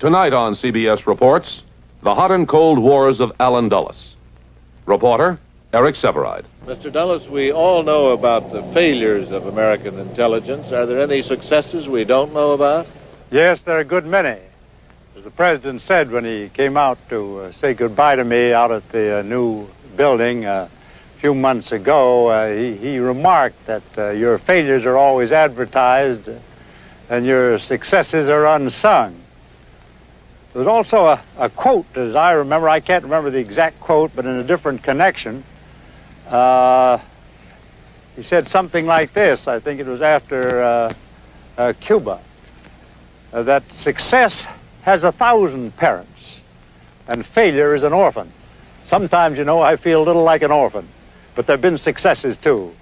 Tonight on CBS Reports, the hot and cold wars of Allen Dulles. Reporter, Eric Severide. Mr. Dulles, we all know about the failures of American intelligence. Are there any successes we don't know about? Yes, there are a good many. As the president said when he came out to say goodbye to me out at the new building a few months ago, he remarked that your failures are always advertised and your successes are unsung. There was also a quote, as I remember. I can't remember the exact quote, but in a different connection. He said something like this, I think it was after Cuba, that success has 1,000 parents and failure is an orphan. Sometimes, you know, I feel a little like an orphan, but there have been successes too.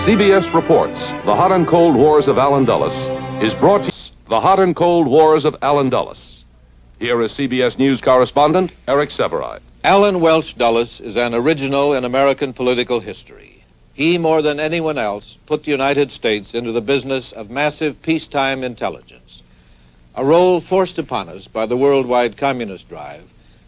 CBS Reports, The Hot and Cold Wars of Allen Dulles, is brought to you. The Hot and Cold Wars of Allen Dulles. Here is CBS News correspondent Eric Severide. Allen Welch Dulles is an original in American political history. He, more than anyone else, put the United States into the business of massive peacetime intelligence, a role forced upon us by the worldwide communist drive,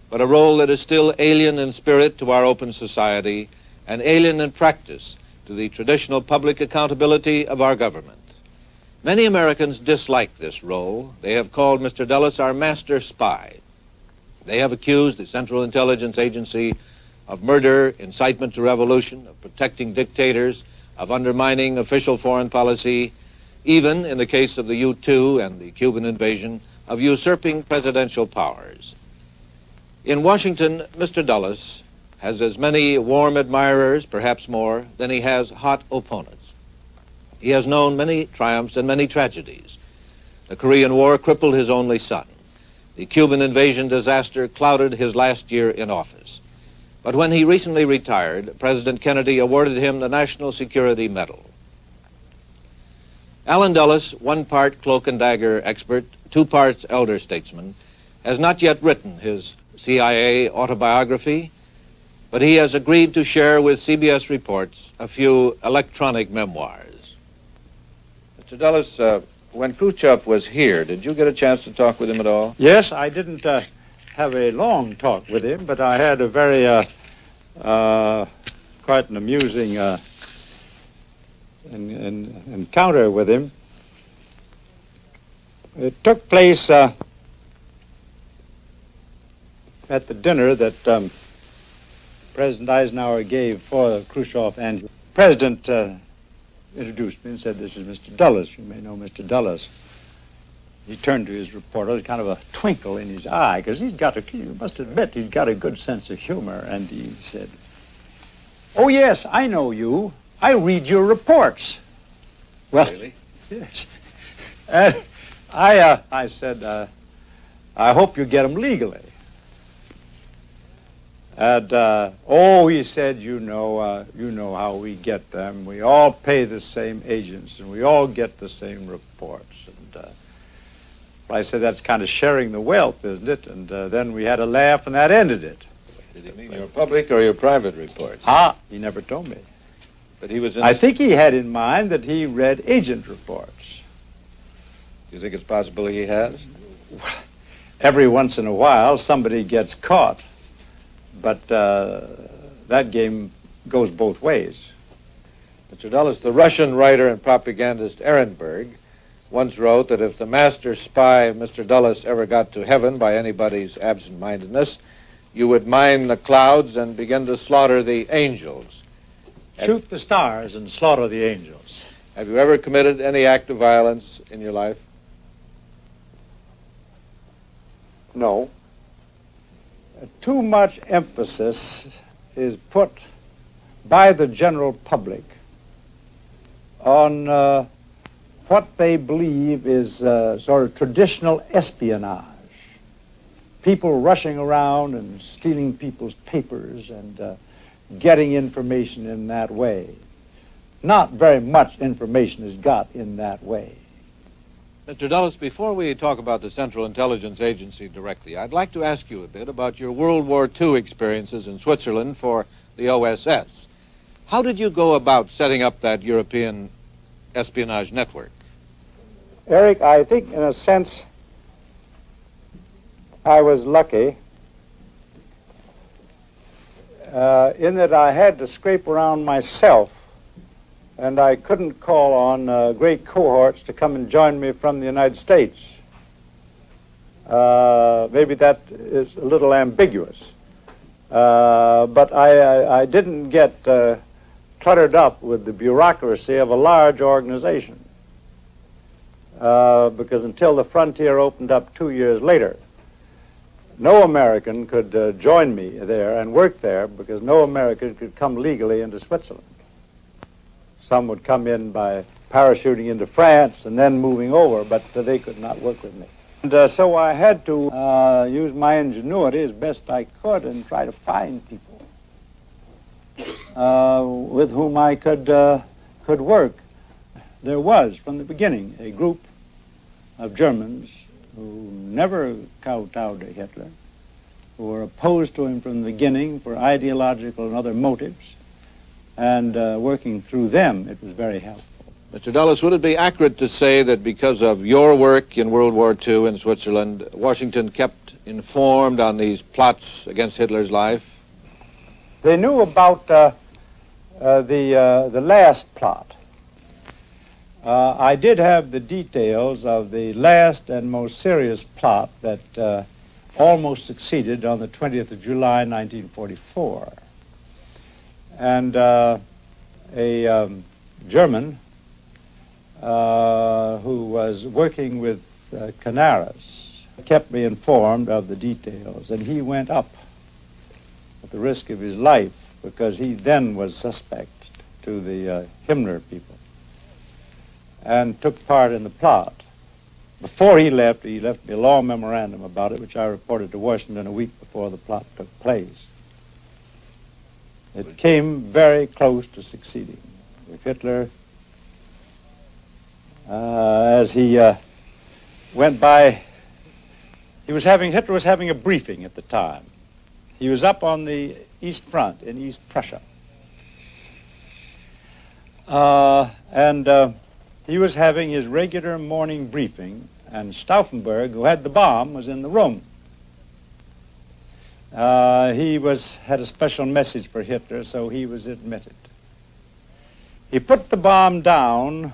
but a role that is still alien in spirit to our open society and alien in practice to the traditional public accountability of our government. Many Americans dislike this role. They have called Mr. Dulles our master spy. They have accused the Central Intelligence Agency of murder, incitement to revolution, of protecting dictators, of undermining official foreign policy, even, in the case of the U-2 and the Cuban invasion, of usurping presidential powers. In Washington, Mr. Dulles has as many warm admirers, perhaps more, than he has hot opponents. He has known many triumphs and many tragedies. The Korean War crippled his only son. The Cuban invasion disaster clouded his last year in office. But when he recently retired, President Kennedy awarded him the National Security Medal. Allen Dulles, one part cloak and dagger expert, two parts elder statesman, has not yet written his CIA autobiography, but he has agreed to share with CBS Reports a few electronic memoirs. Mr. Dulles, when Khrushchev was here, did you get a chance to talk with him at all? Yes, I didn't have a long talk with him, but I had a very, quite an amusing encounter with him. It took place at the dinner that President Eisenhower gave for Khrushchev, and the President introduced me and said, "This is Mr. Dulles. You may know Mr. Dulles." He turned to his reporter. There was kind of a twinkle in his eye, because you must admit, he's got a good sense of humor. And he said, "Oh, yes, I know you. I read your reports." Well, really? Yes. And I said, "I hope you get them legally." And, he said, you know how we get them. We all pay the same agents, and we all get the same reports. And I said, that's kind of sharing the wealth, isn't it? And then we had a laugh, and that ended it. Did he mean your public or your private reports? He never told me. But he was I think he had in mind that he read agent reports. You think it's possible he has? Every once in a while, somebody gets caught. But that game goes both ways. Mr. Dulles, the Russian writer and propagandist Ehrenberg once wrote that if the master spy, Mr. Dulles, ever got to heaven by anybody's absent-mindedness, you would mine the clouds and begin to slaughter the angels. Shoot the stars and slaughter the angels. Have you ever committed any act of violence in your life? No. Too much emphasis is put by the general public on what they believe is sort of traditional espionage. People rushing around and stealing people's papers and getting information in that way. Not very much information is got in that way. Mr. Dulles, before we talk about the Central Intelligence Agency directly, I'd like to ask you a bit about your World War II experiences in Switzerland for the OSS. How did you go about setting up that European espionage network? Eric, I think in a sense I was lucky in that I had to scrape around myself, and I couldn't call on great cohorts to come and join me from the United States. Maybe that is a little ambiguous. But I didn't get cluttered up with the bureaucracy of a large organization. Because until the frontier opened up 2 years later, no American could join me there and work there, because no American could come legally into Switzerland. Some would come in by parachuting into France and then moving over, but they could not work with me. And so I had to use my ingenuity as best I could and try to find people with whom I could work. There was, from the beginning, a group of Germans who never kowtowed to Hitler, who were opposed to him from the beginning for ideological and other motives, and working through them, it was very helpful. Mr. Dulles, would it be accurate to say that because of your work in World War II in Switzerland, Washington kept informed on these plots against Hitler's life? They knew about the last plot. I did have the details of the last and most serious plot that almost succeeded on the 20th of July, 1944. And a German who was working with Canaris kept me informed of the details, and he went up at the risk of his life because he then was suspect to the Himmler people and took part in the plot. Before he left me a long memorandum about it, which I reported to Washington a week before the plot took place. It came very close to succeeding. If Hitler, as he went by, Hitler was having a briefing at the time. He was up on the East Front in East Prussia. He was having his regular morning briefing, and Stauffenberg, who had the bomb, was in the room. He had a special message for Hitler, so he was admitted. He put the bomb down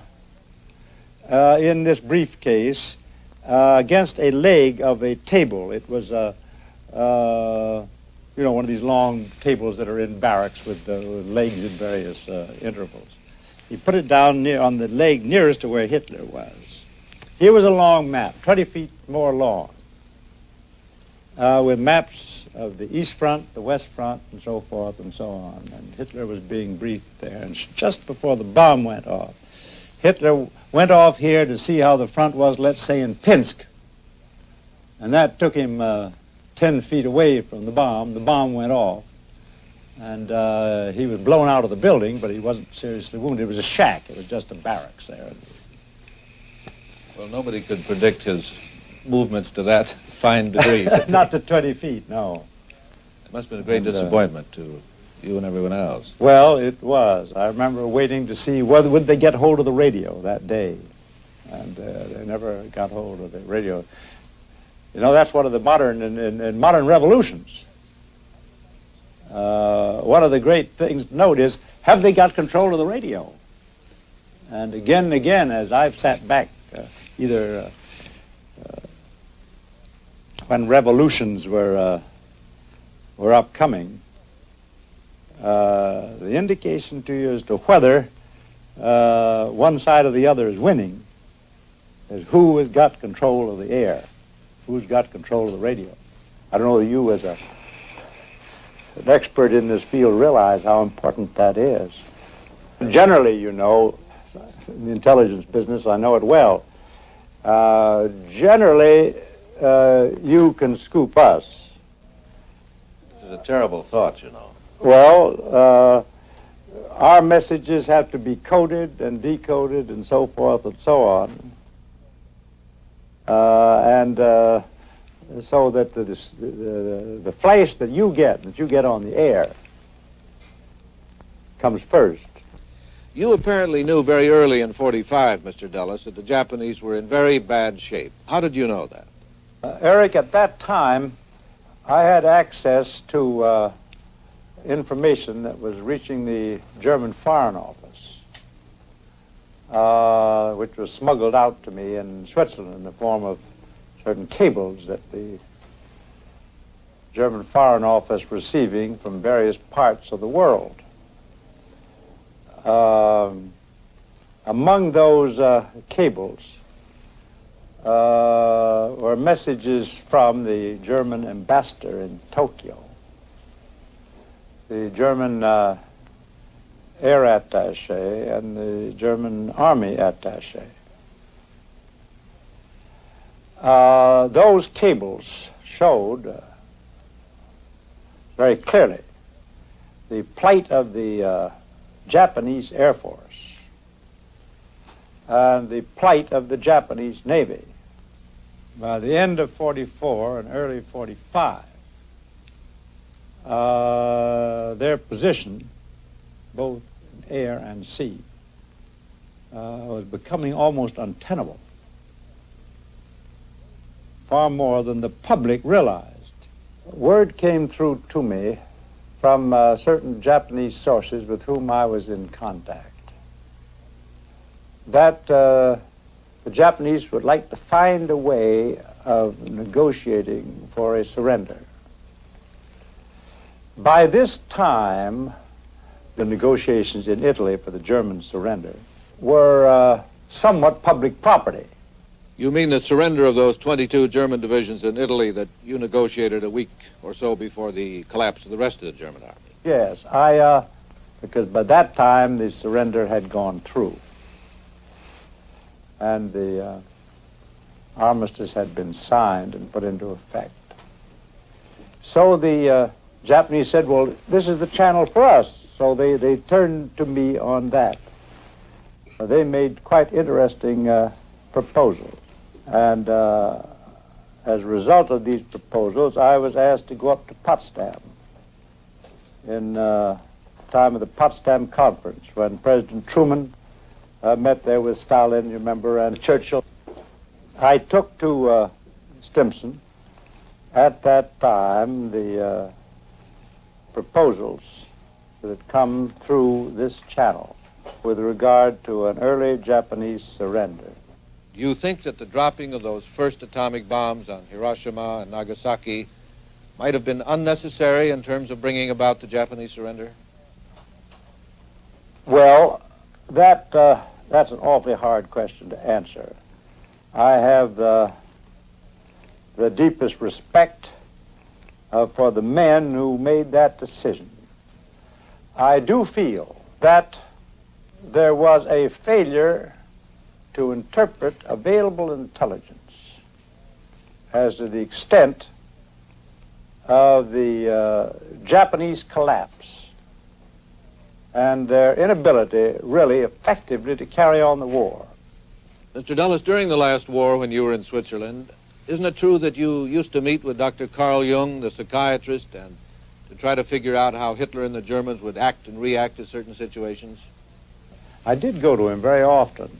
in this briefcase against a leg of a table. It was one of these long tables that are in barracks with legs in various intervals. He put it down on the leg nearest to where Hitler was. Here was a long map, 20 feet more long, with maps of the East Front, the West Front, and so forth and so on. And Hitler was being briefed there. And just before the bomb went off, Hitler went off here to see how the front was, let's say, in Pinsk. And that took him 10 feet away from the bomb. The bomb went off. And he was blown out of the building, but he wasn't seriously wounded. It was a shack. It was just a barracks there. Well, nobody could predict his movements to that fine degree. Not to 20 feet, no. It must have been a great disappointment to you and everyone else. Well, it was. I remember waiting to see whether would they get hold of the radio that day. And they never got hold of the radio. You know, that's one of the modern revolutions. One of the great things to note is, have they got control of the radio? And again, as I've sat back, either when revolutions were upcoming, the indication to you as to whether one side or the other is winning is who has got control of the air, who's got control of the radio. I don't know that you, as an expert in this field, realize how important that is. Generally, you know, in the intelligence business, I know it well. Generally, you can scoop us. This is a terrible thought, you know. Well, our messages have to be coded and decoded and so forth and so on. and so that the flash that you get on the air, comes first. You apparently knew very early in 45, Mr. Dulles, that the Japanese were in very bad shape. How did you know that? Eric, at that time, I had access to information that was reaching the German Foreign Office, which was smuggled out to me in Switzerland in the form of certain cables that the German Foreign Office receiving from various parts of the world. Among those cables were messages from the German ambassador in Tokyo, the German air attaché, and the German army attaché. Those cables showed very clearly the plight of the Japanese Air Force and the plight of the Japanese Navy. By the end of 44 and early 45, their position, both in air and sea, was becoming almost untenable, far more than the public realized. Word came through to me from certain Japanese sources with whom I was in contact that the Japanese would like to find a way of negotiating for a surrender. By this time, the negotiations in Italy for the German surrender were somewhat public property. You mean the surrender of those 22 German divisions in Italy that you negotiated a week or so before the collapse of the rest of the German army? Yes, because by that time the surrender had gone through, and the armistice had been signed and put into effect. So the Japanese said, well, this is the channel for us. So they turned to me on that. They made quite interesting proposals. And as a result of these proposals, I was asked to go up to Potsdam in the time of the Potsdam Conference, when President Truman met there with Stalin, you remember, and Churchill. I took to Stimson at that time the proposals that had come through this channel with regard to an early Japanese surrender. Do you think that the dropping of those first atomic bombs on Hiroshima and Nagasaki might have been unnecessary in terms of bringing about the Japanese surrender? Well, that's an awfully hard question to answer. I have the deepest respect for the men who made that decision. I do feel that there was a failure to interpret available intelligence as to the extent of the Japanese collapse and their inability really effectively to carry on the war. Mr. Dulles, during the last war when you were in Switzerland, isn't it true that you used to meet with Dr. Carl Jung, the psychiatrist, and to try to figure out how Hitler and the Germans would act and react to certain situations? I did go to him very often,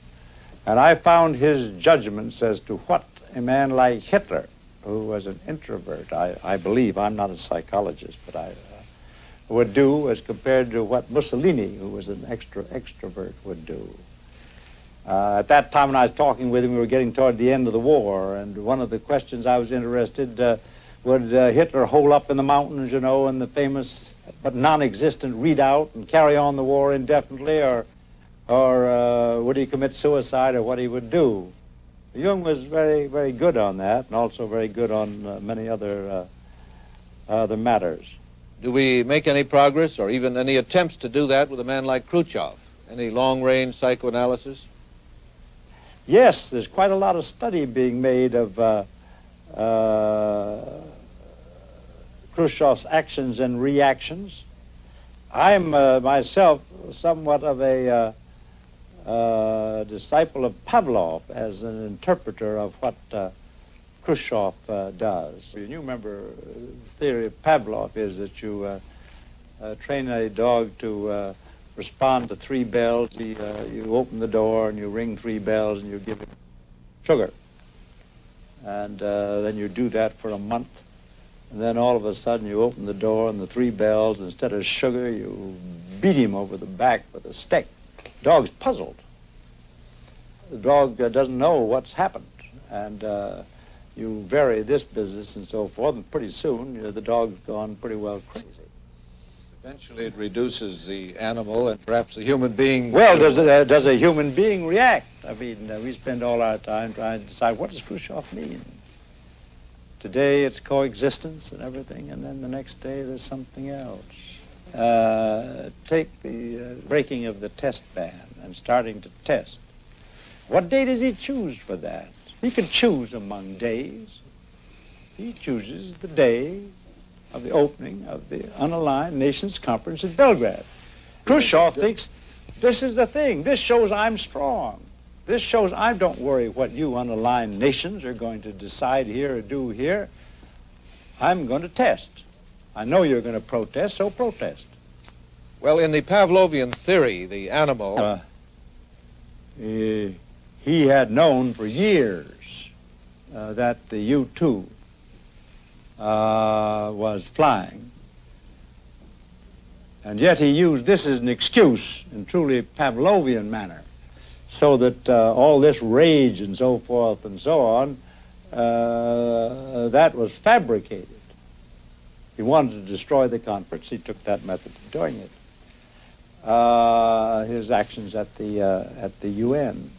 and I found his judgments as to what a man like Hitler, who was an introvert, I believe, I'm not a psychologist, but I would do as compared to what Mussolini, who was an extrovert, would do. At that time when I was talking with him, we were getting toward the end of the war, and one of the questions I was interested, would Hitler hole up in the mountains, you know, in the famous but non-existent redoubt and carry on the war indefinitely, or would he commit suicide, or what he would do? Jung was very, very good on that, and also very good on many other matters. Do we make any progress, or even any attempts to do that with a man like Khrushchev? Any long-range psychoanalysis? Yes, there's quite a lot of study being made of Khrushchev's actions and reactions. I'm myself somewhat of a disciple of Pavlov as an interpreter of what Khrushchev does. You remember the theory of Pavlov is that you train a dog to respond to 3 bells. You open the door and you ring 3 bells and you give him sugar. And then you do that for a month. And then all of a sudden you open the door and the 3 bells, instead of sugar, you beat him over the back with a stick. The dog's puzzled. The dog doesn't know what's happened. And you vary this business and so forth, and pretty soon the dog's gone pretty well crazy. Eventually it reduces the animal and perhaps the human being. Well, does a human being react? I mean, we spend all our time trying to decide what does Khrushchev mean. Today it's coexistence and everything, and then the next day there's something else. Take the breaking of the test ban and starting to test. What day does he choose for that? He can choose among days. He chooses the day of the opening of the Unaligned Nations Conference in Belgrade. Khrushchev thinks this is the thing. This shows I'm strong. This shows I don't worry what you unaligned nations are going to decide here or do here. I'm going to test. I know you're going to protest, so protest. Well, in the Pavlovian theory, the animal... He had known for years that the U-2 was flying. And yet he used this as an excuse in truly Pavlovian manner, so that all this rage and so forth and so on, that was fabricated. He wanted to destroy the conference. He took that method of doing it. His actions at the UN,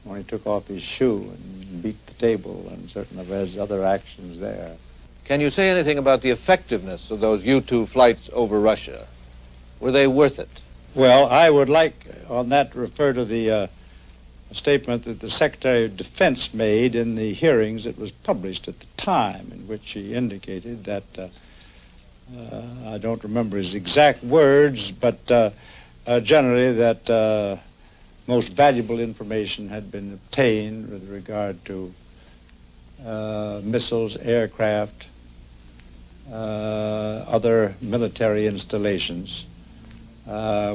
when he took off his shoe and beat the table, and certain of his other actions there. Can you say anything about the effectiveness of those U-2 flights over Russia? Were they worth it? Well, I would like, on that, to refer to the statement that the Secretary of Defense made in the hearings that was published at the time, in which he indicated that, I don't remember his exact words, but generally that most valuable information had been obtained with regard to missiles, aircraft, other military installations,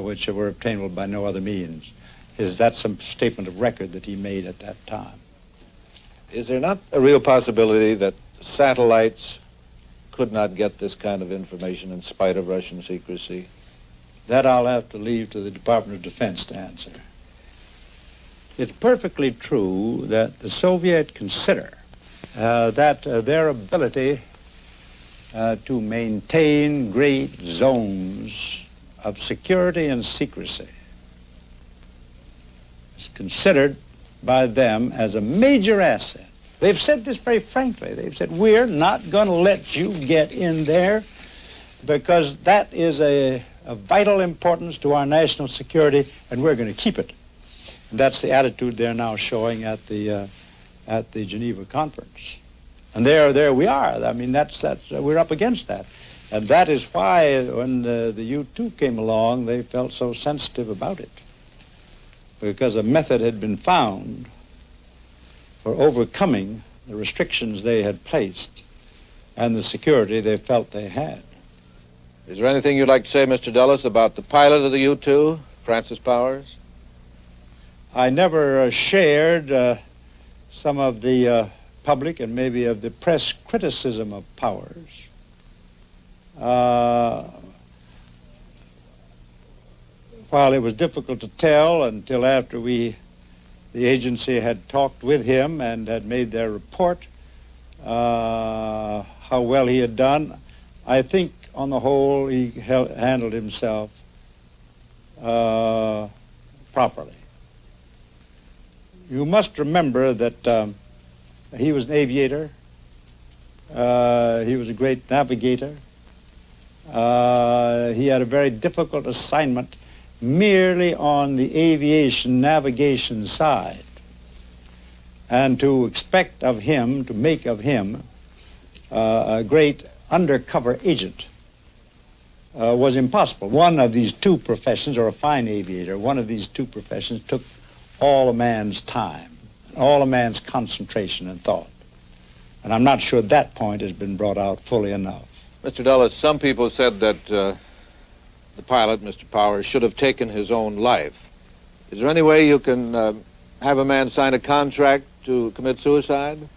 which were obtainable by no other means. That's some statement of record that he made at that time. Is there not a real possibility that satellites could not get this kind of information in spite of Russian secrecy? That I'll have to leave to the Department of Defense to answer. It's perfectly true that the Soviets consider that their ability to maintain great zones of security and secrecy is considered by them as a major asset. They've said this very frankly. They've said, we're not going to let you get in there because that is a vital importance to our national security, and we're going to keep it. And that's the attitude they're now showing at the Geneva conference. And there we are. I mean, we're up against that. And that is why when the U-2 came along, they felt so sensitive about it. Because a method had been found for overcoming the restrictions they had placed and the security they felt they had. Is there anything you'd like to say, Mr. Dulles, about the pilot of the U-2, Francis Powers? I never shared some of the public and maybe of the press criticism of Powers. While it was difficult to tell until after the agency had talked with him and had made their report how well he had done, I think on the whole he handled himself properly. You must remember that he was an aviator. He was a great navigator. He had a very difficult assignment merely on the aviation navigation side. And to expect of him, to make of him a great undercover agent was impossible. One of these two professions, or a fine aviator, one of these two professions took all a man's time, all a man's concentration and thought. And I'm not sure that point has been brought out fully enough. Mr. Dulles, some people said that the pilot, Mr. Powers, should have taken his own life. Is there any way you can have a man sign a contract to commit suicide?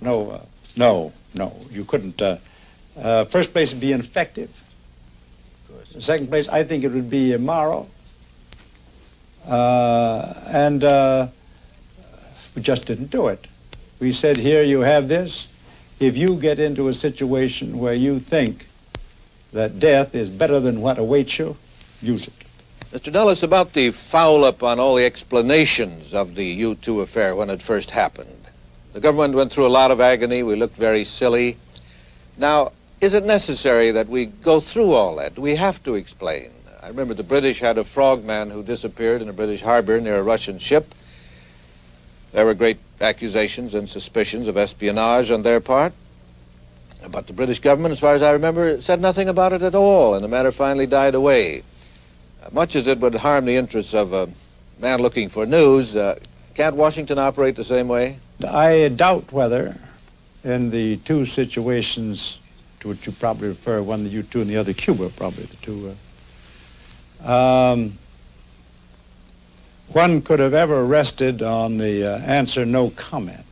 No. You couldn't. First place would be ineffective. Of course. Second place, I think it would be immoral. We just didn't do it. We said, here you have this. If you get into a situation where you think that death is better than what awaits you, use it. Mr. Dulles, about the foul-up on all the explanations of the U-2 affair when it first happened. The government went through a lot of agony. We looked very silly. Now, is it necessary that we go through all that? Do we have to explain? I remember the British had a frogman who disappeared in a British harbor near a Russian ship. There were great accusations and suspicions of espionage on their part. But the British government, as far as I remember, said nothing about it at all, and the matter finally died away. Much as it would harm the interests of a man looking for news, can't Washington operate the same way? I doubt whether, in the two situations to which you probably refer, one the U-2 and the other Cuba, probably the two, one could have ever rested on the answer no comment.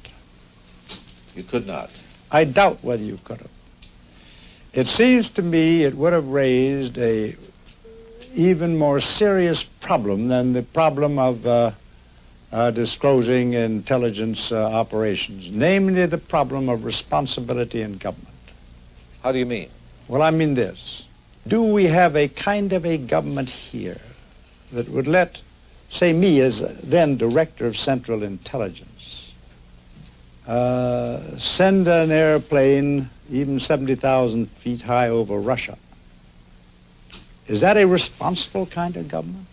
You could not. I doubt whether you could have. It seems to me it would have raised a even more serious problem than the problem of disclosing intelligence operations, namely the problem of responsibility in government. How do you mean? Well, I mean this. Do we have a kind of a government here that would let, say, me as then Director of Central Intelligence, send an airplane even 70,000 feet high over Russia? Is that a responsible kind of government?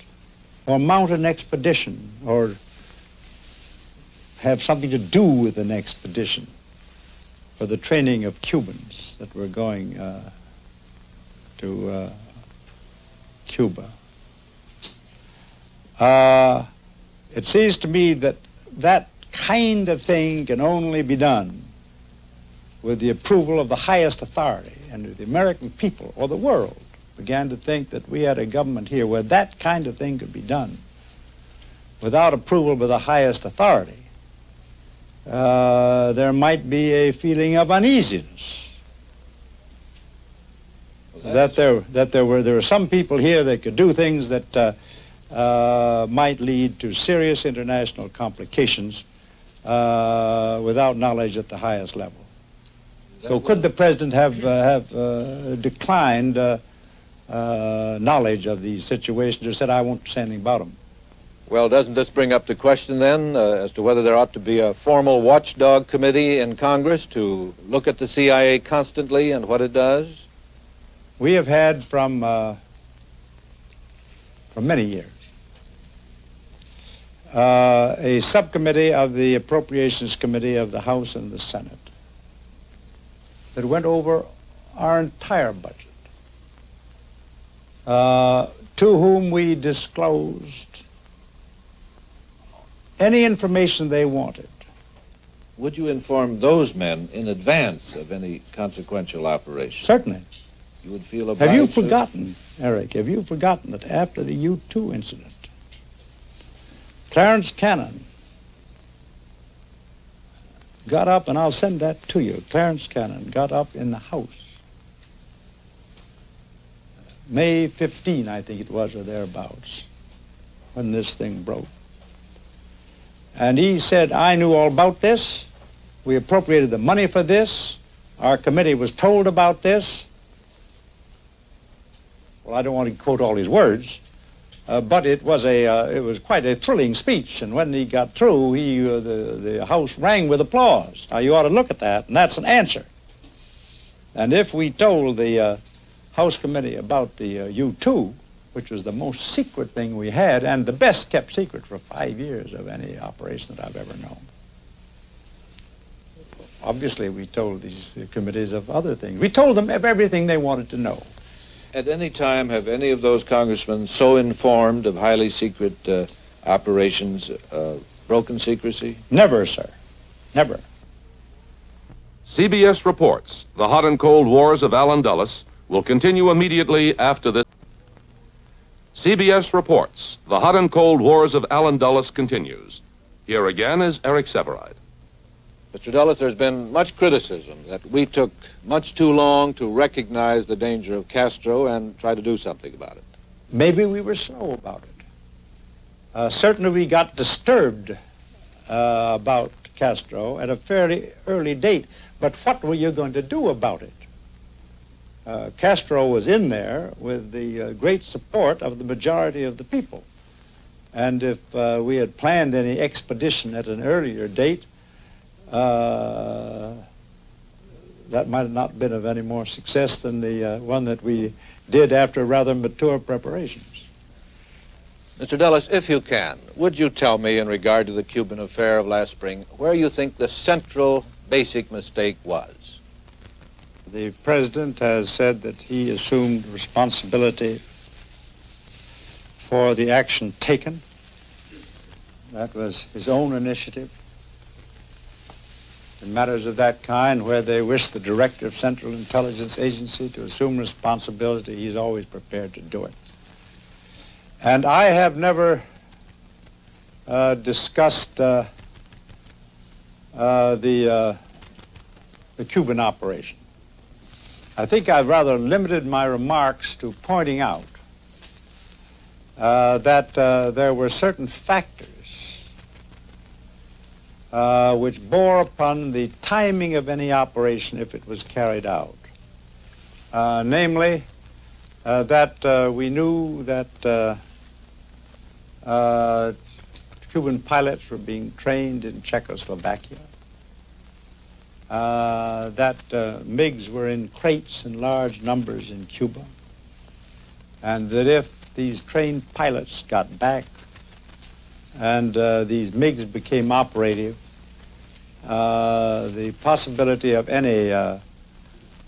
Or mount an expedition, or have something to do with an expedition for the training of Cubans that were going to Cuba? It seems to me that that kind of thing can only be done with the approval of the highest authority, and if the American people or the world began to think that we had a government here where that kind of thing could be done without approval by the highest authority, there might be a feeling of uneasiness. That there were some people here that could do things that might lead to serious international complications without knowledge at the highest level. So could the president have declined knowledge of these situations, or said, I won't say anything about them? Well, doesn't this bring up the question then as to whether there ought to be a formal watchdog committee in Congress to look at the CIA constantly and what it does? We have had for many years a subcommittee of the Appropriations Committee of the House and the Senate that went over our entire budget, to whom we disclosed any information they wanted. Would you inform those men in advance of any consequential operation? Certainly. You would feel obliged. Have you forgotten, Eric, have you forgotten that after the U-2 incident, Clarence Cannon got up, and I'll send that to you, Clarence Cannon got up in the House, May 15, I think it was, or thereabouts, when this thing broke. And he said, I knew all about this. We appropriated the money for this. Our committee was told about this. Well, I don't want to quote all his words, but it was quite a thrilling speech. And when he got through, the House rang with applause. Now, you ought to look at that, and that's an answer. And if we told the House committee about the U-2, which was the most secret thing we had, and the best kept secret for 5 years of any operation that I've ever known. Obviously, we told these committees of other things. We told them of everything they wanted to know. At any time, have any of those congressmen so informed of highly secret operations broken secrecy? Never, sir. Never. CBS reports the hot and cold wars of Allen Dulles will continue immediately after this. CBS reports the hot and cold wars of Allen Dulles continues. Here again is Eric Sevareid. Mr. Dulles, there's been much criticism that we took much too long to recognize the danger of Castro and try to do something about it. Maybe we were slow about it. Certainly we got disturbed about Castro at a fairly early date. But what were you going to do about it? Castro was in there with the great support of the majority of the people. And if we had planned any expedition at an earlier date, that might have not been of any more success than the one that we did after rather mature preparations. Mr. Dulles, if you can, would you tell me in regard to the Cuban affair of last spring where you think the central basic mistake was? The president has said that he assumed responsibility for the action taken. That was his own initiative. In matters of that kind, where they wish the director of Central Intelligence Agency to assume responsibility, he's always prepared to do it. And I have never discussed the Cuban operation. I think I've rather limited my remarks to pointing out that there were certain factors which bore upon the timing of any operation if it was carried out. Namely, that we knew that Cuban pilots were being trained in Czechoslovakia, that MiGs were in crates in large numbers in Cuba, and that if these trained pilots got back and these MiGs became operative, the possibility of any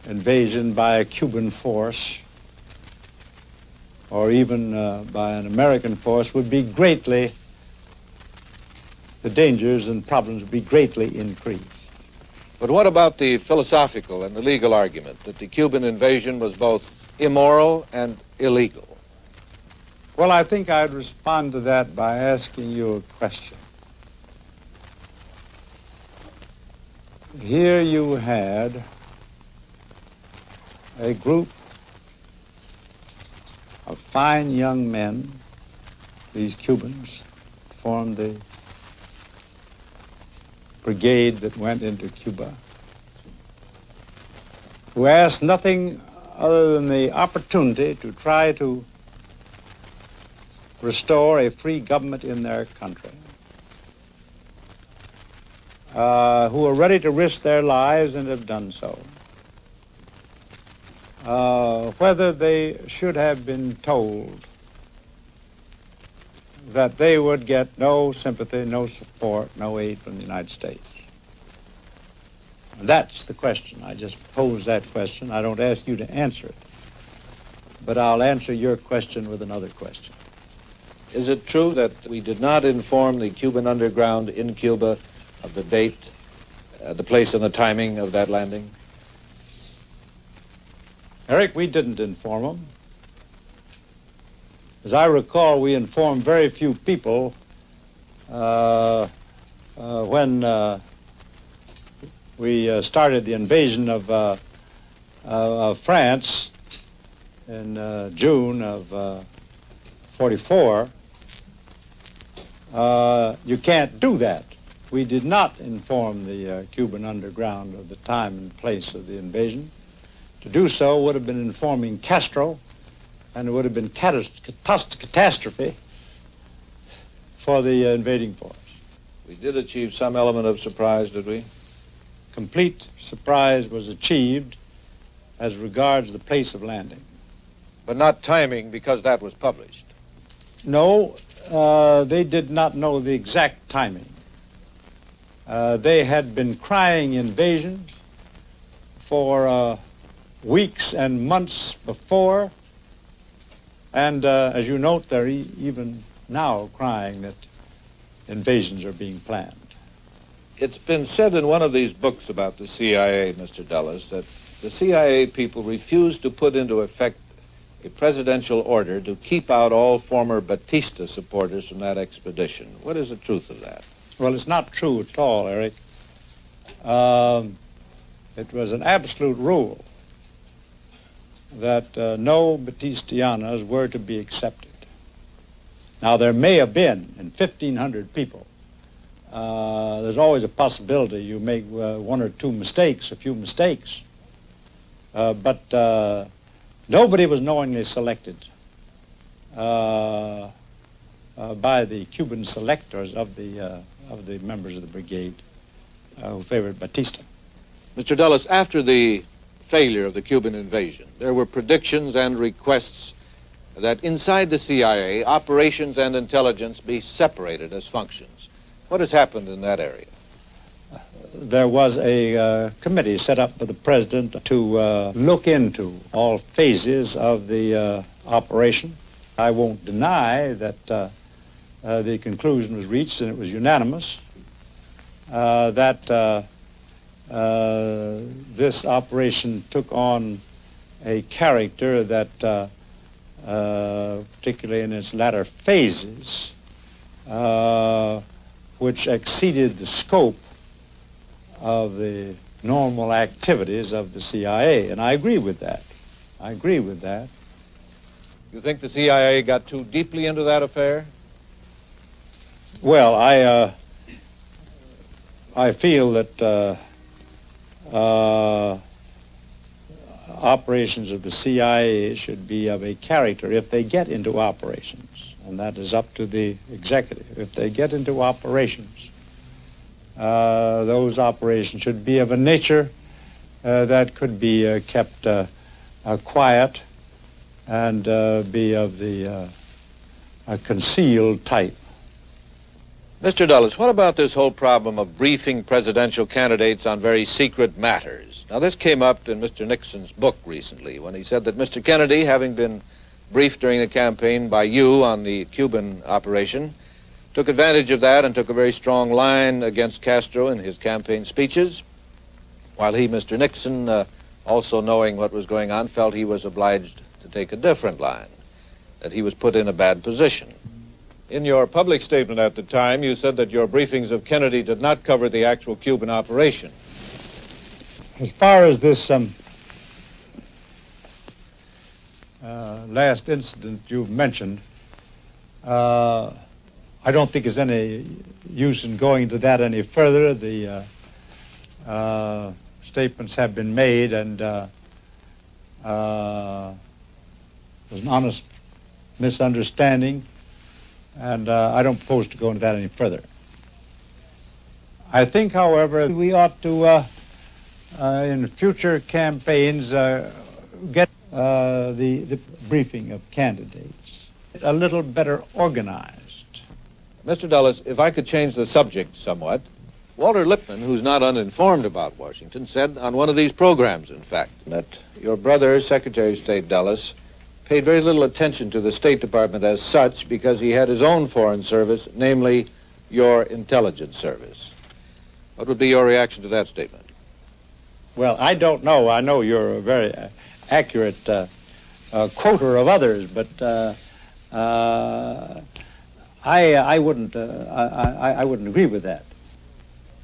invasion by a Cuban force or even by an American force would be greatly, the dangers and problems would be greatly increased. But what about the philosophical and the legal argument that the Cuban invasion was both immoral and illegal? Well, I think I'd respond to that by asking you a question. Here you had a group of fine young men, these Cubans, formed the brigade that went into Cuba, who asked nothing other than the opportunity to try to restore a free government in their country, who are ready to risk their lives and have done so. Whether they should have been told that they would get no sympathy, no support, no aid from the United States. And that's the question. I just pose that question. I don't ask you to answer it. But I'll answer your question with another question. Is it true that we did not inform the Cuban underground in Cuba of the date, the place, and the timing of that landing? Eric, we didn't inform them. As I recall, we informed very few people when we started the invasion of France in June of 44. You can't do that. We did not inform the Cuban underground of the time and place of the invasion. To do so would have been informing Castro, and it would have been catastrophe for the invading force. We did achieve some element of surprise, did we? Complete surprise was achieved as regards the place of landing. But not timing, because that was published. No, they did not know the exact timing. They had been crying invasion for weeks and months before, And as you note, they're even now crying that invasions are being planned. It's been said in one of these books about the CIA, Mr. Dulles, that the CIA people refused to put into effect a presidential order to keep out all former Batista supporters from that expedition. What is the truth of that? Well, it's not true at all, Eric. It was an absolute rule that no Batistianas were to be accepted. Now, there may have been, in 1,500 people, there's always a possibility you make one or two mistakes, a few mistakes. But nobody was knowingly selected by the Cuban selectors of the members of the brigade who favored Batista. Mr. Dulles, after the failure of the Cuban invasion, there were predictions and requests that inside the CIA, operations and intelligence be separated as functions. What has happened in that area? There was a committee set up by the president to look into all phases of the operation. I won't deny that the conclusion was reached, and it was unanimous, that this operation took on a character that, particularly in its latter phases, which exceeded the scope of the normal activities of the CIA. And I agree with that. You think the CIA got too deeply into that affair? Well, I feel that operations of the CIA should be of a character if they get into operations, and that is up to the executive. If they get into operations, those operations should be of a nature that could be kept quiet and be of the concealed type. Mr. Dulles, what about this whole problem of briefing presidential candidates on very secret matters? Now, this came up in Mr. Nixon's book recently when he said that Mr. Kennedy, having been briefed during the campaign by you on the Cuban operation, took advantage of that and took a very strong line against Castro in his campaign speeches, while he, Mr. Nixon, also knowing what was going on, felt he was obliged to take a different line, that he was put in a bad position. In your public statement at the time, you said that your briefings of Kennedy did not cover the actual Cuban operation. As far as this last incident you've mentioned, I don't think there's any use in going into that any further. The statements have been made, and there's an honest misunderstanding, and I don't propose to go into that any further. I think, however, we ought to, in future campaigns, get the briefing of candidates a little better organized. Mr. Dulles, if I could change the subject somewhat, Walter Lippmann, who's not uninformed about Washington, said on one of these programs, in fact, that your brother, Secretary of State Dulles, paid very little attention to the State Department as such because he had his own foreign service, namely your intelligence service. What would be your reaction to that statement? Well, I don't know. I know you're a very accurate quoter of others, but I wouldn't agree with that.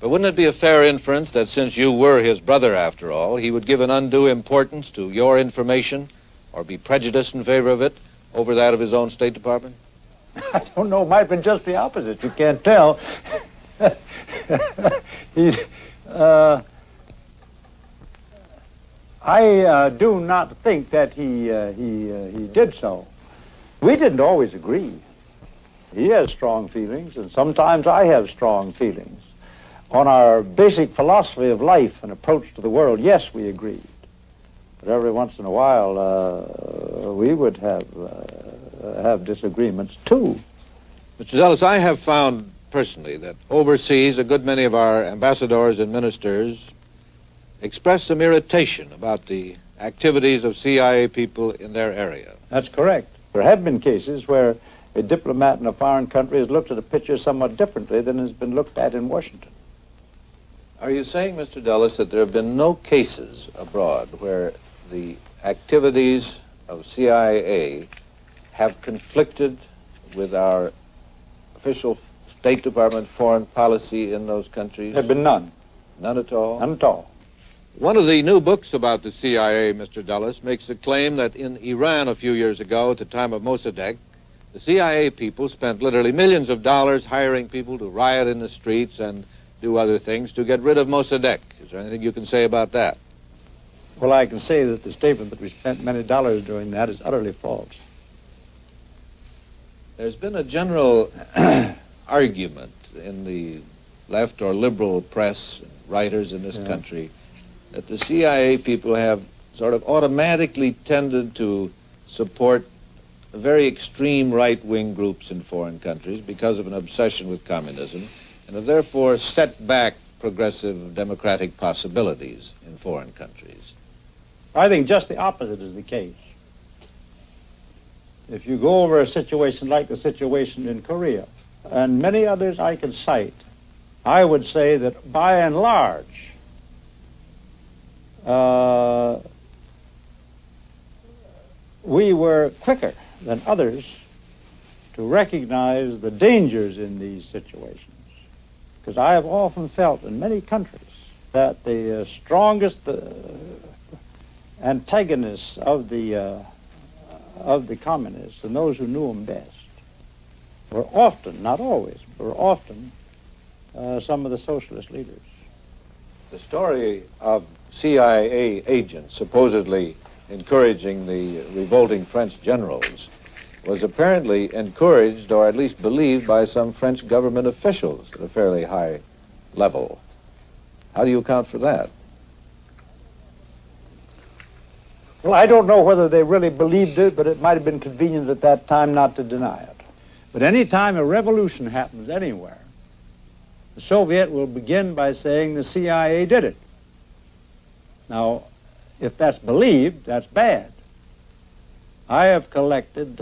But wouldn't it be a fair inference that since you were his brother, after all, he would give an undue importance to your information or be prejudiced in favor of it over that of his own State Department? I don't know. It might have been just the opposite. You can't tell. I do not think that he did so. We didn't always agree. He has strong feelings, and sometimes I have strong feelings. On our basic philosophy of life and approach to the world, yes, we agreed. But every once in a while, we would have disagreements, too. Mr. Dulles, I have found personally that overseas a good many of our ambassadors and ministers express some irritation about the activities of CIA people in their area. That's correct. There have been cases where a diplomat in a foreign country has looked at a picture somewhat differently than has been looked at in Washington. Are you saying, Mr. Dulles, that there have been no cases abroad where the activities of CIA have conflicted with our official State Department foreign policy in those countries? There have been none. None at all? None at all. One of the new books about the CIA, Mr. Dulles, makes the claim that in Iran a few years ago, at the time of Mossadegh, the CIA people spent literally millions of dollars hiring people to riot in the streets and do other things to get rid of Mossadegh. Is there anything you can say about that? Well, I can say that the statement that we spent many dollars doing that is utterly false. There's been a general argument in the left or liberal press, writers in this country, that the CIA people have sort of automatically tended to support very extreme right-wing groups in foreign countries because of an obsession with communism, and have therefore set back progressive democratic possibilities in foreign countries. I think just the opposite is the case. If you go over a situation like the situation in Korea, and many others I could cite, I would say that by and large, we were quicker than others to recognize the dangers in these situations. Because I have often felt in many countries that the strongest antagonists of the communists and those who knew them best were often, not always, but were often some of the socialist leaders. The story of CIA agents supposedly encouraging the revolting French generals was apparently encouraged, or at least believed, by some French government officials at a fairly high level. How do you account for that? Well, I don't know whether they really believed it, but it might have been convenient at that time not to deny it. But any time a revolution happens anywhere, the Soviet will begin by saying the CIA did it. Now, if that's believed, that's bad. I have collected,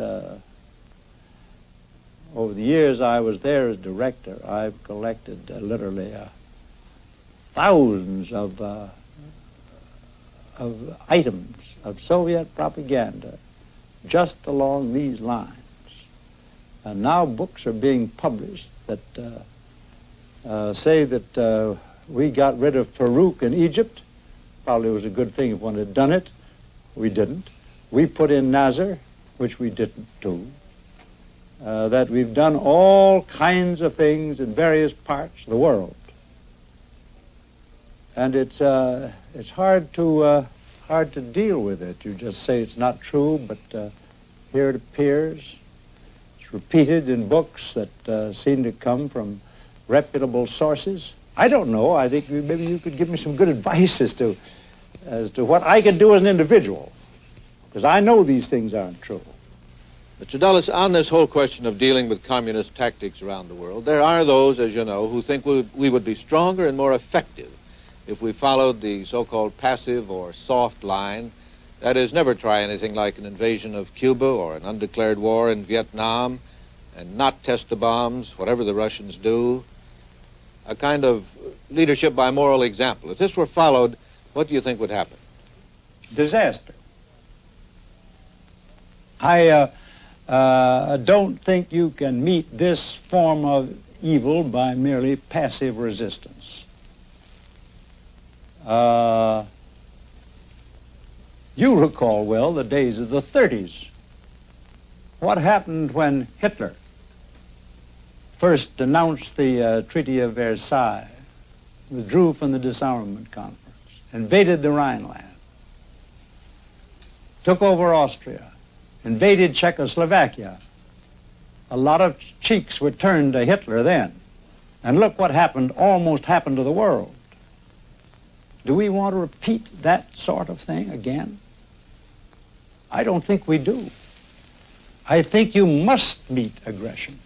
over the years I was there as director, I've collected literally thousands of items of Soviet propaganda just along these lines. And now books are being published that say that we got rid of Farouk in Egypt. Probably was a good thing if one had done it. We didn't. We put in Nasser, which we didn't do. That we've done all kinds of things in various parts of the world. And it's hard to deal with it. You just say it's not true, but here it appears. It's repeated in books that seem to come from reputable sources. I don't know. I think maybe you could give me some good advice as to what I can do as an individual, because I know these things aren't true. Mr. Dulles, on this whole question of dealing with communist tactics around the world, there are those, as you know, who think we would be stronger and more effective if we followed the so-called passive or soft line. That is, never try anything like an invasion of Cuba or an undeclared war in Vietnam, and not test the bombs, whatever the Russians do. A kind of leadership by moral example. If this were followed, what do you think would happen? Disaster. I don't think you can meet this form of evil by merely passive resistance. You recall well the days of the 30s. What happened when Hitler first denounced the Treaty of Versailles, withdrew from the disarmament conference, invaded the Rhineland, took over Austria, invaded Czechoslovakia? A lot of cheeks were turned to Hitler then. And look what happened, almost happened to the world. Do we want to repeat that sort of thing again? I don't think we do. I think you must meet aggression.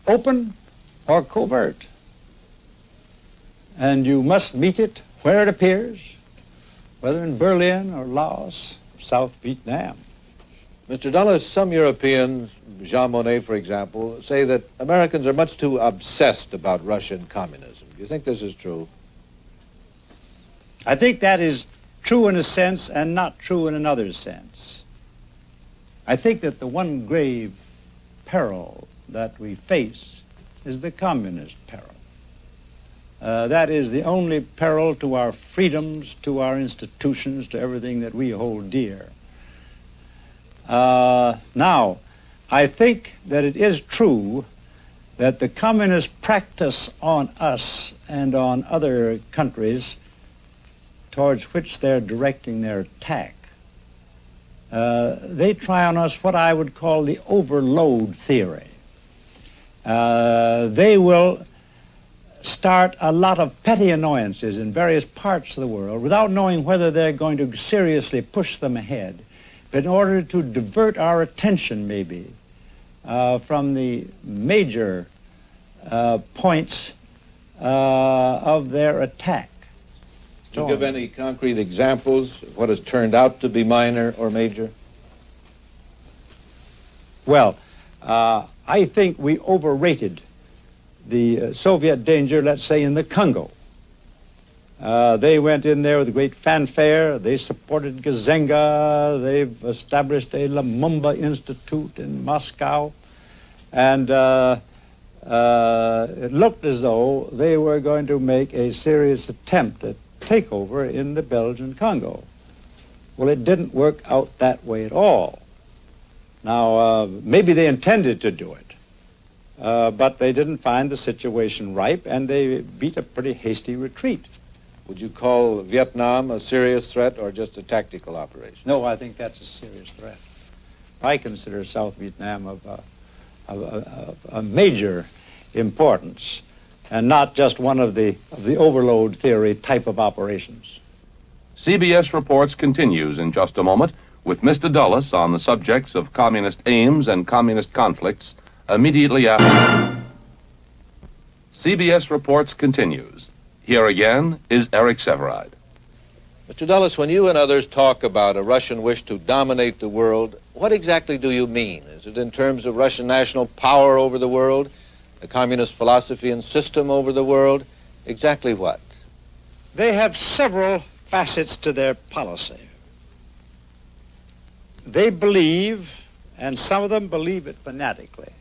Open or covert. And you must meet it where it appears, whether in Berlin or Laos, South Vietnam. Mr. Dulles, some Europeans, Jean Monnet, for example, say that Americans are much too obsessed about Russian communism. Do you think this is true? I think that is true in a sense and not true in another sense. I think that the one grave peril that we face is the communist peril. That is the only peril to our freedoms, to our institutions, to everything that we hold dear. Now, I think that it is true that the communist practice on us and on other countries towards which they're directing their attack, they try on us what I would call the overload theory. They will start a lot of petty annoyances in various parts of the world without knowing whether they're going to seriously push them ahead, but in order to divert our attention maybe from the major points of their attack. Do you give any concrete examples of what has turned out to be minor or major? Well, I think we overrated the Soviet danger, let's say, in the Congo. They went in there with great fanfare. They supported Gazenga. They've established a Lumumba Institute in Moscow. And it looked as though they were going to make a serious attempt at takeover in the Belgian Congo. Well, it didn't work out that way at all. Now, maybe they intended to do it, but they didn't find the situation ripe, and they beat a pretty hasty retreat. Would you call Vietnam a serious threat or just a tactical operation? No, I think that's a serious threat. I consider South Vietnam of a major importance, and not just one of the overload theory type of operations. CBS Reports continues in just a moment with Mr. Dulles on the subjects of communist aims and communist conflicts immediately after. CBS Reports continues. Here again is Eric Sevareid. Mr. Dulles, when you and others talk about a Russian wish to dominate the world, what exactly do you mean? Is it in terms of Russian national power over the world, the communist philosophy and system over the world? Exactly what? They have several facets to their policy. They believe, and some of them believe it fanatically,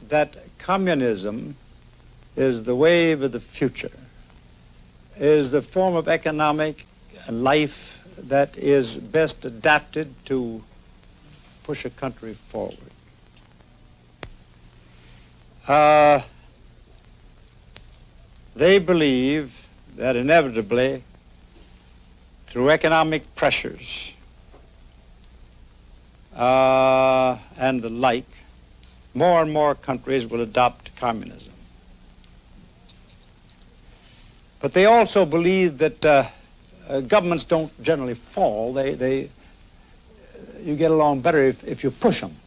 that communism is the wave of the future, is the form of economic life that is best adapted to push a country forward. They believe that inevitably, through economic pressures and the like, more and more countries will adopt communism. But they also believe that governments don't generally fall. You get along better if you push them.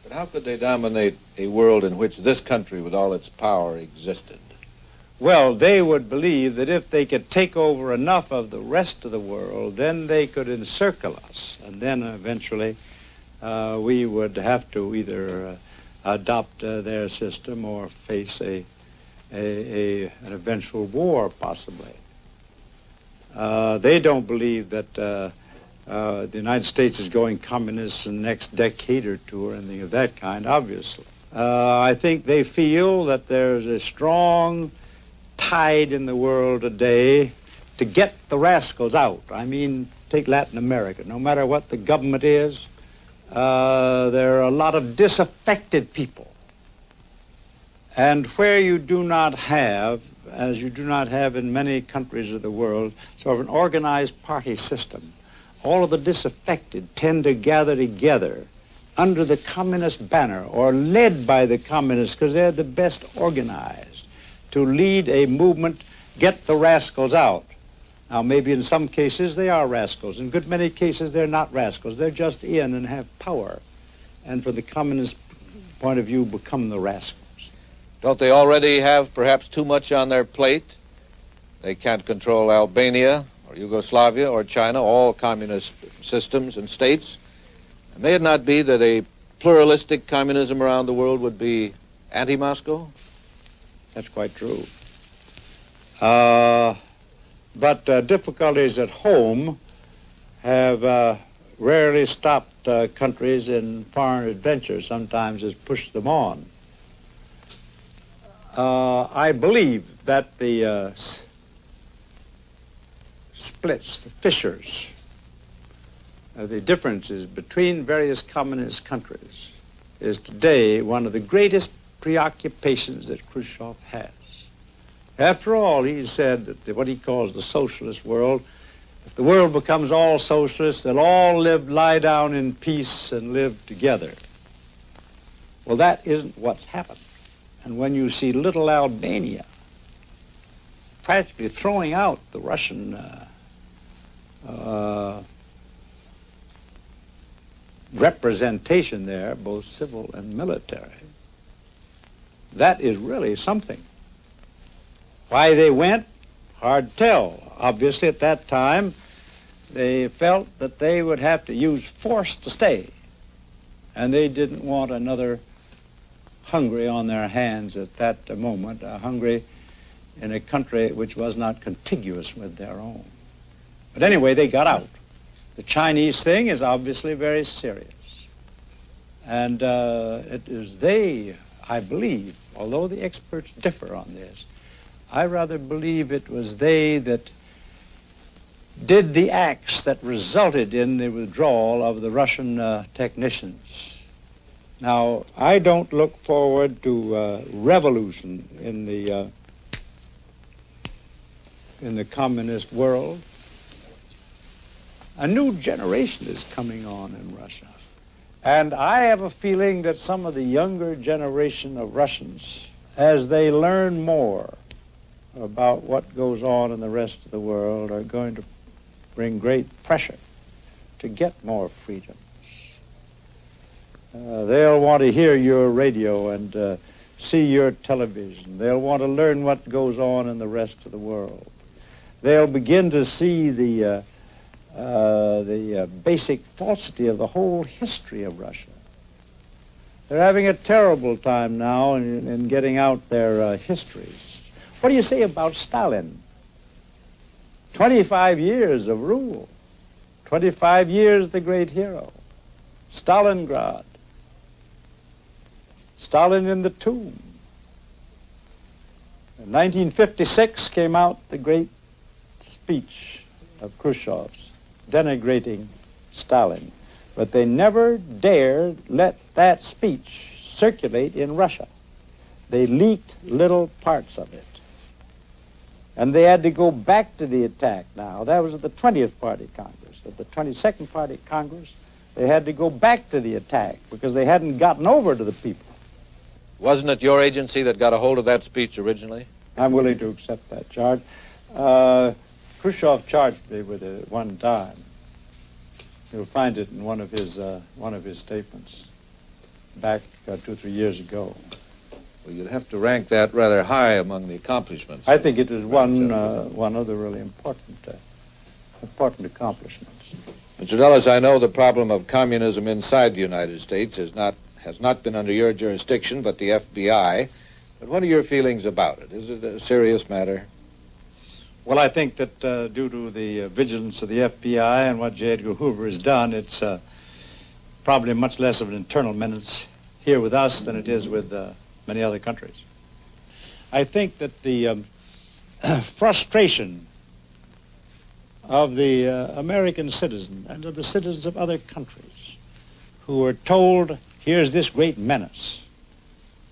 But how could they dominate a world in which this country, with all its power, existed? Well, they would believe that if they could take over enough of the rest of the world, then they could encircle us. And then eventually we would have to either adopt their system or face an eventual war, possibly. They don't believe that the United States is going communist in the next decade or two or anything of that kind, obviously. I think they feel that there's a strong tide in the world today to get the rascals out. I mean, take Latin America. No matter what the government is, there are a lot of disaffected people. And where you do not have, as you do not have in many countries of the world, sort of an organized party system, all of the disaffected tend to gather together under the communist banner or led by the communists because they're the best organized to lead a movement, get the rascals out. Now, maybe in some cases they are rascals. In good many cases they're not rascals. They're just in and have power. And from the communist point of view, become the rascals. Don't they already have perhaps too much on their plate? They can't control Albania or or Yugoslavia or China, all communist systems and states, may it not be that a pluralistic communism around the world would be anti-Moscow? That's quite true. But difficulties at home have rarely stopped countries in foreign adventure. Sometimes it's pushed them on. I believe that the splits, the fissures, the differences between various communist countries is today one of the greatest preoccupations that Khrushchev has. After all, he said that what he calls the socialist world, if the world becomes all socialist, they'll all lie down in peace and live together. Well, that isn't what's happened. And when you see little Albania practically throwing out the Russian representation there, both civil and military, that is really something. Why they went, hard to tell. Obviously, at that time, they felt that they would have to use force to stay. And they didn't want another Hungary on their hands at that moment, a Hungary in a country which was not contiguous with their own. But anyway, they got out. The Chinese thing is obviously very serious. And it is they, I believe, although the experts differ on this, I rather believe it was they that did the acts that resulted in the withdrawal of the Russian technicians. Now, I don't look forward to revolution in the communist world. A new generation is coming on in Russia. And I have a feeling that some of the younger generation of Russians, as they learn more about what goes on in the rest of the world, are going to bring great pressure to get more freedoms. They'll want to hear your radio and see your television. They'll want to learn what goes on in the rest of the world. They'll begin to see the basic falsity of the whole history of Russia. They're having a terrible time now in getting out their histories. What do you say about Stalin? 25 years of rule. 25 years the great hero. Stalingrad. Stalin in the tomb. In 1956 came out the great speech of Khrushchev's denigrating Stalin. But they never dared let that speech circulate in Russia. They leaked little parts of it. And they had to go back to the attack now. That was at the 20th Party Congress. At the 22nd Party Congress, they had to go back to the attack because they hadn't gotten over to the people. Wasn't it your agency that got a hold of that speech originally? I'm willing to accept that charge. Khrushchev charged me with it one time. You'll find it in one of his statements back 2 or 3 years ago. Well, you'd have to rank that rather high among the accomplishments. I think it is one of the really important accomplishments. Mr. Dulles, I know the problem of communism inside the United States has not been under your jurisdiction, but the FBI. But what are your feelings about it? Is it a serious matter? Well, I think that due to the vigilance of the FBI and what J. Edgar Hoover has done, it's probably much less of an internal menace here with us than it is with many other countries. I think that the frustration of the American citizen and of the citizens of other countries who are told, here's this great menace.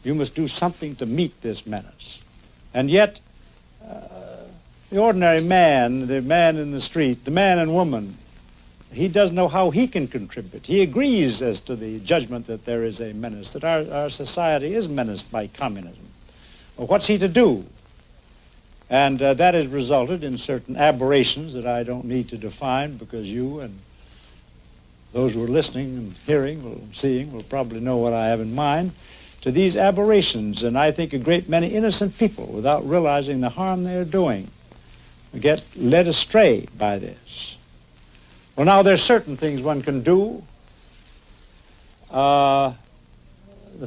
You must do something to meet this menace. And yet, the ordinary man, the man in the street, the man and woman, he doesn't know how he can contribute. He agrees as to the judgment that there is a menace, that our society is menaced by communism. Well, what's he to do? And that has resulted in certain aberrations that I don't need to define because you and those who are listening and hearing or seeing will probably know what I have in mind. To these aberrations, and I think a great many innocent people, without realizing the harm they are doing, get led astray by this. Well, now, there's certain things one can do. The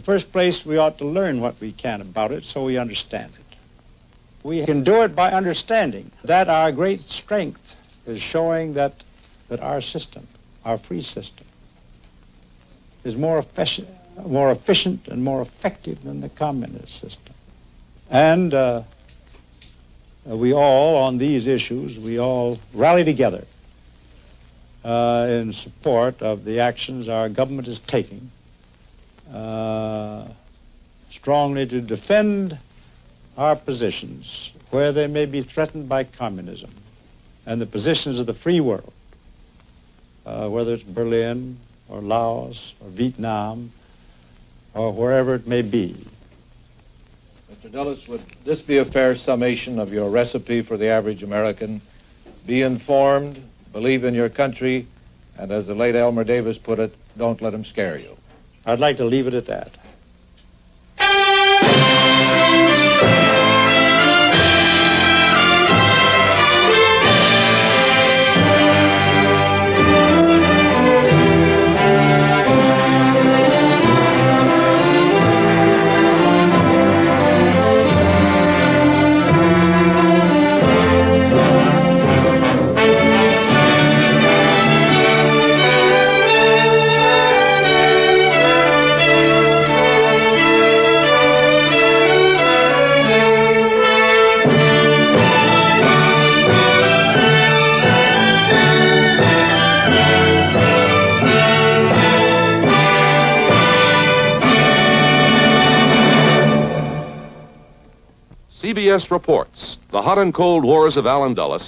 first place, we ought to learn what we can about it so we understand it. We can do it by understanding that our great strength is showing that our system, our free system, is more efficient and more effective than the communist system. And we all, on these issues, we all rally together in support of the actions our government is taking strongly to defend our positions where they may be threatened by communism and the positions of the free world, whether it's Berlin or Laos or Vietnam or wherever it may be. Mr. Dulles, would this be a fair summation of your recipe for the average American? Be informed, believe in your country, and as the late Elmer Davis put it, don't let them scare you. I'd like to leave it at that. CBS reports the hot and cold wars of Allen Dulles